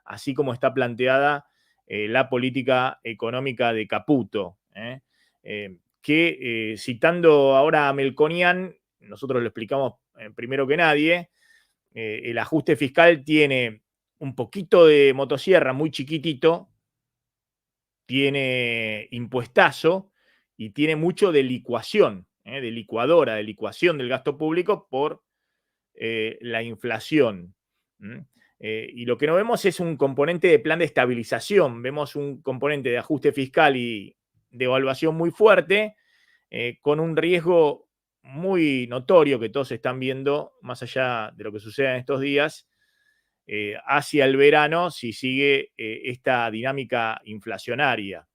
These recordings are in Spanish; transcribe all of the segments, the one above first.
así como está planteada la política económica de Caputo, que citando ahora a Melconian, nosotros lo explicamos primero que nadie, el ajuste fiscal tiene un poquito de motosierra, muy chiquitito, tiene impuestazo y tiene mucho de licuación, de licuadora, de licuación del gasto público por la inflación. Y lo que no vemos es un componente de plan de estabilización, vemos un componente de ajuste fiscal y de evaluación muy fuerte, con un riesgo muy notorio que todos están viendo, más allá de lo que suceda en estos días, hacia el verano si sigue esta dinámica inflacionaria.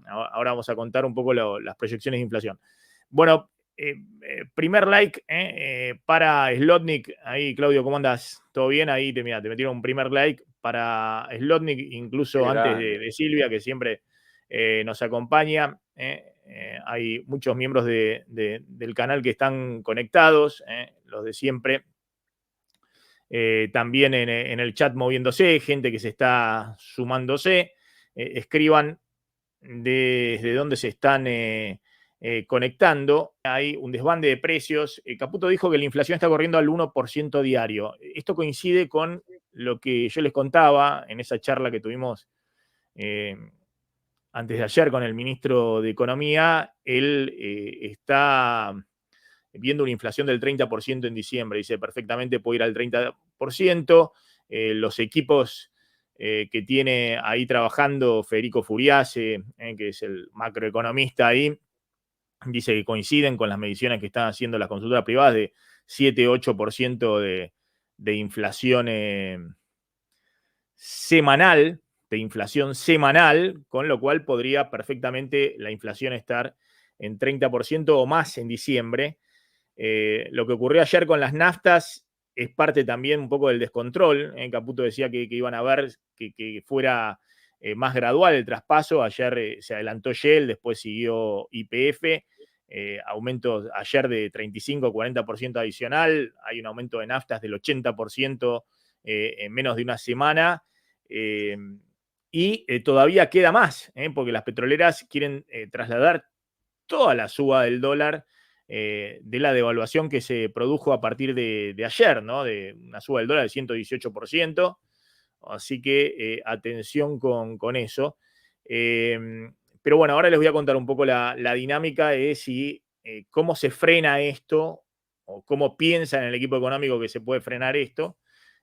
Ahora vamos a contar un poco las proyecciones de inflación. Bueno, primer like para Slotnik. Ahí, Claudio, ¿cómo andas? ¿Todo bien? Ahí te metieron un primer like para Slotnik, incluso antes de Silvia, que siempre nos acompaña. Hay muchos miembros del canal que están conectados, los de siempre. También en el chat moviéndose, gente que se está sumándose. Escriban desde dónde se están conectando. Hay un desbande de precios. Caputo dijo que la inflación está corriendo al 1% diario. Esto coincide con lo que yo les contaba en esa charla que tuvimos antes de ayer con el ministro de Economía. Él está viendo una inflación del 30% en diciembre. Dice, perfectamente puede ir al 30%. Los equipos que tiene ahí trabajando Federico Furiase, que es el macroeconomista ahí, dice que coinciden con las mediciones que están haciendo las consultoras privadas de 7-8% de inflación semanal, con lo cual podría perfectamente la inflación estar en 30% o más en diciembre. Lo que ocurrió ayer con las naftas es parte también un poco del descontrol. Caputo decía que iban a ver que fuera más gradual el traspaso. Ayer se adelantó Shell, después siguió YPF. Aumentos ayer de 35-40% adicional. Hay un aumento de naftas del 80% en menos de una semana. Y todavía queda más, porque las petroleras quieren trasladar toda la suba del dólar de la devaluación que se produjo a partir de ayer, ¿no? De una suba del dólar del 118%. Así que atención con eso. Pero bueno, ahora les voy a contar un poco la dinámica de si cómo se frena esto o cómo piensa en el equipo económico que se puede frenar esto,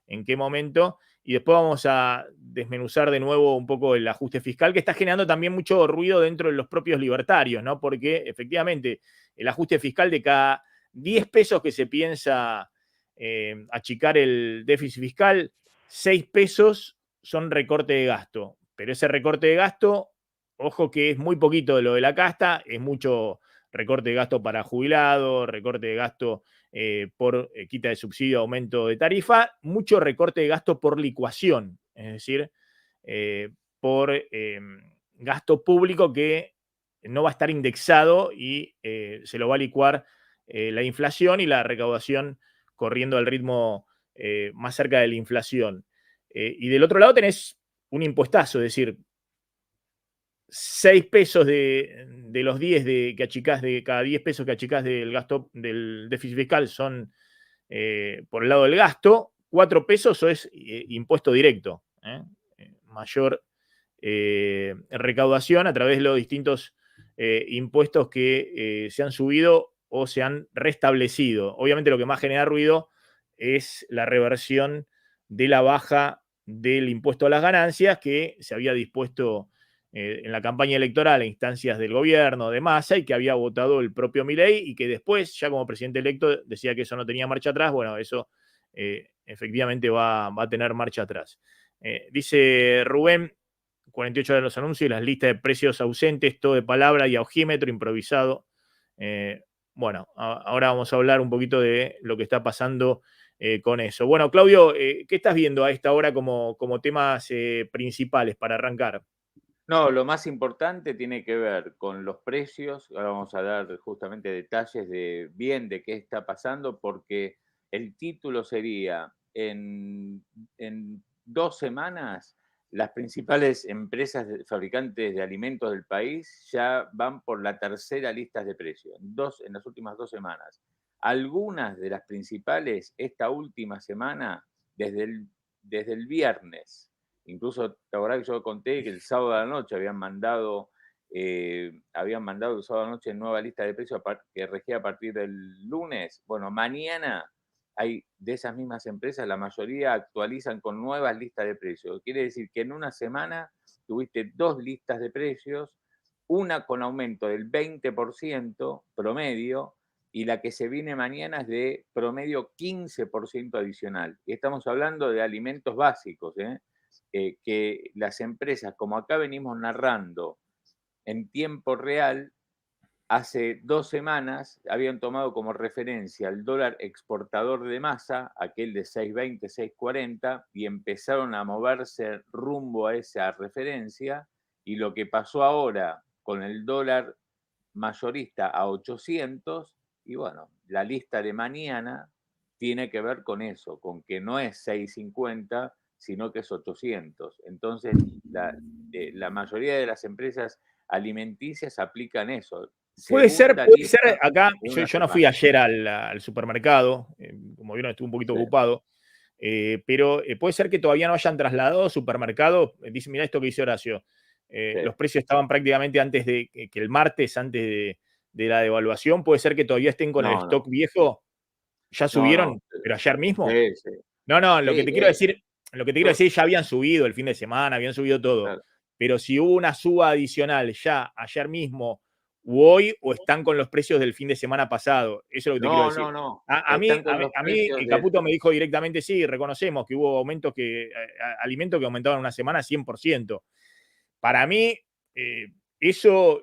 en qué momento. Y después vamos a desmenuzar de nuevo un poco el ajuste fiscal, que está generando también mucho ruido dentro de los propios libertarios, ¿no? Porque efectivamente el ajuste fiscal de cada 10 pesos que se piensa achicar el déficit fiscal, 6 pesos son recorte de gasto. Pero ese recorte de gasto, ojo que es muy poquito de lo de la casta, es mucho recorte de gasto para jubilados, recorte de gasto por quita de subsidio, aumento de tarifa, mucho recorte de gasto por licuación, es decir, por gasto público que no va a estar indexado y se lo va a licuar la inflación y la recaudación corriendo al ritmo más cerca de la inflación. Y del otro lado tenés un impuestazo, es decir, 6 pesos de los 10 que achicás, de cada 10 pesos que achicás del gasto del déficit fiscal son por el lado del gasto, 4 pesos es impuesto directo. Mayor recaudación a través de los distintos impuestos que se han subido o se han restablecido. Obviamente lo que más genera ruido es la reversión de la baja del impuesto a las ganancias que se había dispuesto en la campaña electoral a instancias del gobierno de Massa y que había votado el propio Milei y que después, ya como presidente electo, decía que eso no tenía marcha atrás. Bueno, eso efectivamente va a tener marcha atrás. Dice Rubén, 48 horas de los anuncios y las listas de precios ausentes, todo de palabra y ojímetro improvisado. Bueno, ahora vamos a hablar un poquito de lo que está pasando con eso. Bueno, Claudio, ¿qué estás viendo a esta hora como temas principales para arrancar? No, lo más importante tiene que ver con los precios. Ahora vamos a dar justamente detalles de qué está pasando, porque el título sería en 2 semanas las principales empresas fabricantes de alimentos del país ya van por la tercera lista de precios, en las últimas 2 semanas. Algunas de las principales, esta última semana, desde el viernes, incluso te acordás que yo conté que el sábado a la noche habían mandado el sábado a la noche nueva lista de precios que regía a partir del lunes. Bueno, mañana hay de esas mismas empresas, la mayoría actualizan con nuevas listas de precios. Quiere decir que en una semana tuviste 2 listas de precios, una con aumento del 20% promedio y la que se viene mañana es de promedio 15% adicional. Y estamos hablando de alimentos básicos, que las empresas, como acá venimos narrando en tiempo real, hace 2 semanas habían tomado como referencia el dólar exportador de masa, aquel de 6.20, 6.40, y empezaron a moverse rumbo a esa referencia. Y lo que pasó ahora con el dólar mayorista a 800, y bueno, la lista de mañana tiene que ver con eso, con que no es 6.50, sino que es 800. Entonces, la mayoría de las empresas alimenticias aplican eso. Puede ser, Segunda puede ser, lista acá en yo, una yo no fui semana. ayer al supermercado, como vieron estuve un poquito Sí, ocupado, pero puede ser que todavía no hayan trasladado supermercado. Dice, mira esto que dice Horacio, sí. los precios estaban prácticamente antes de que el martes, antes de la devaluación, puede ser que todavía estén con el No, stock no, viejo, ya no, no. subieron, pero ayer mismo. Sí, sí. No, no, lo que Sí, te quiero decir, lo que te quiero yo, decir, ya habían subido el fin de semana, habían subido todo. claro. Pero si hubo una suba adicional ya ayer mismo u hoy, o están con los precios del fin de semana pasado. Eso es lo que te quiero No, decir. no, no. A mí, Están con los a mí, precios de... Caputo me dijo directamente, sí, reconocemos que hubo aumentos alimentos que aumentaban una semana 100%. Para mí, eso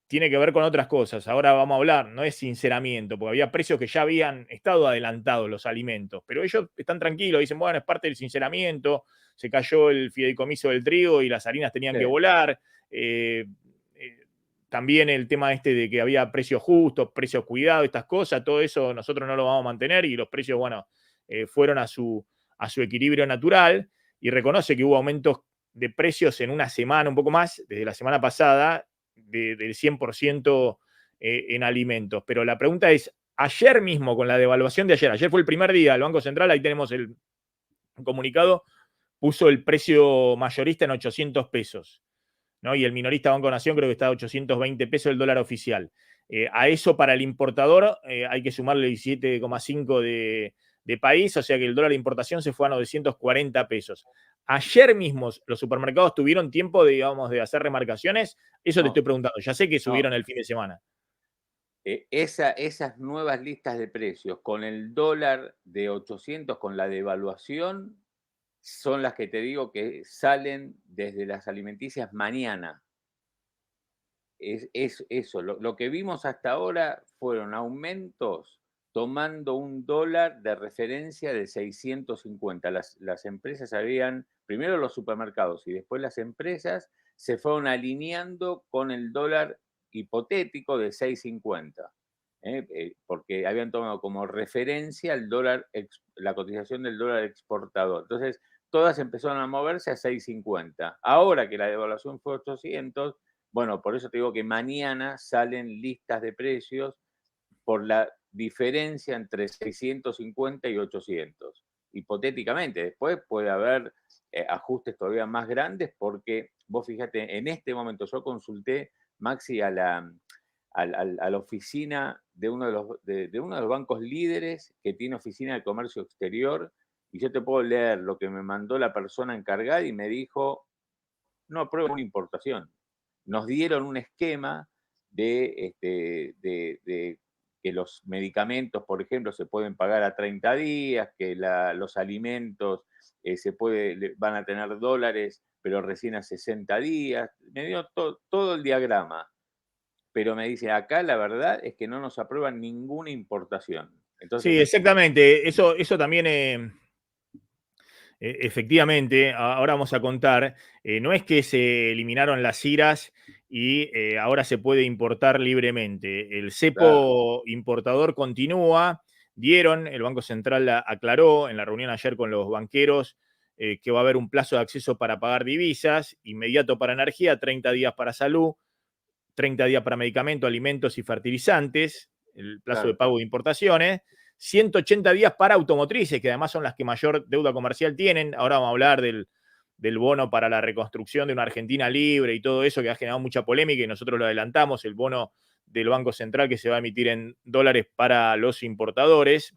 tiene que ver con otras cosas. Ahora vamos a hablar, no es sinceramiento, porque había precios que ya habían estado adelantados los alimentos, pero ellos están tranquilos, dicen, bueno, es parte del sinceramiento, se cayó el fideicomiso del trigo y las harinas tenían que Sí. volar. Eh, También el tema este de que había precios justos, precios cuidados, estas cosas, todo eso nosotros no lo vamos a mantener y los precios, bueno, fueron a su equilibrio natural, y reconoce que hubo aumentos de precios en una semana, un poco más, desde la semana pasada, del 100% en alimentos. Pero la pregunta es, ayer mismo, con la devaluación de ayer fue el primer día del Banco Central, ahí tenemos el comunicado, puso el precio mayorista en 800 pesos, ¿no? Y el minorista Banco Nación creo que está a 820 pesos el dólar oficial. A eso para el importador hay que sumarle 17,5 de país, o sea que el dólar de importación se fue a 940 pesos. Ayer mismo los supermercados tuvieron tiempo, digamos, de hacer remarcaciones. Eso te No, estoy preguntando. Ya sé que no. subieron el fin de semana. Esas nuevas listas de precios con el dólar de 800, con la devaluación, son las que te digo que salen desde las alimenticias mañana. Es eso. Lo que vimos hasta ahora fueron aumentos tomando un dólar de referencia de 650. Las empresas habían, primero los supermercados y después las empresas se fueron alineando con el dólar hipotético de 650, porque habían tomado como referencia el dólar, la cotización del dólar exportador. Entonces, todas empezaron a moverse a 650. Ahora que la devaluación fue 800, bueno, por eso te digo que mañana salen listas de precios por la diferencia entre 650 y 800. Hipotéticamente, después puede haber ajustes todavía más grandes porque vos fíjate, en este momento yo consulté, Maxi, a la oficina de uno de los bancos líderes que tiene oficina de comercio exterior, y yo te puedo leer lo que me mandó la persona encargada y me dijo, no apruebo una importación. Nos dieron un esquema de que los medicamentos, por ejemplo, se pueden pagar a 30 días, que los alimentos van a tener dólares, pero recién a 60 días. Me dio todo el diagrama, pero me dice, acá la verdad es que no nos aprueban ninguna importación. Sí, Entonces, exactamente. Eso también, efectivamente, ahora vamos a contar, no es que se eliminaron las IRAs y ahora se puede importar libremente. El claro, cepo importador continúa. El Banco Central aclaró en la reunión ayer con los banqueros, que va a haber un plazo de acceso para pagar divisas, inmediato para energía, 30 días para salud, 30 días para medicamentos, alimentos y fertilizantes, el plazo de Claro. pago de importaciones, 180 días para automotrices, que además son las que mayor deuda comercial tienen. Ahora vamos a hablar del bono para la reconstrucción de una Argentina libre y todo eso que ha generado mucha polémica y nosotros lo adelantamos, el bono del Banco Central que se va a emitir en dólares para los importadores.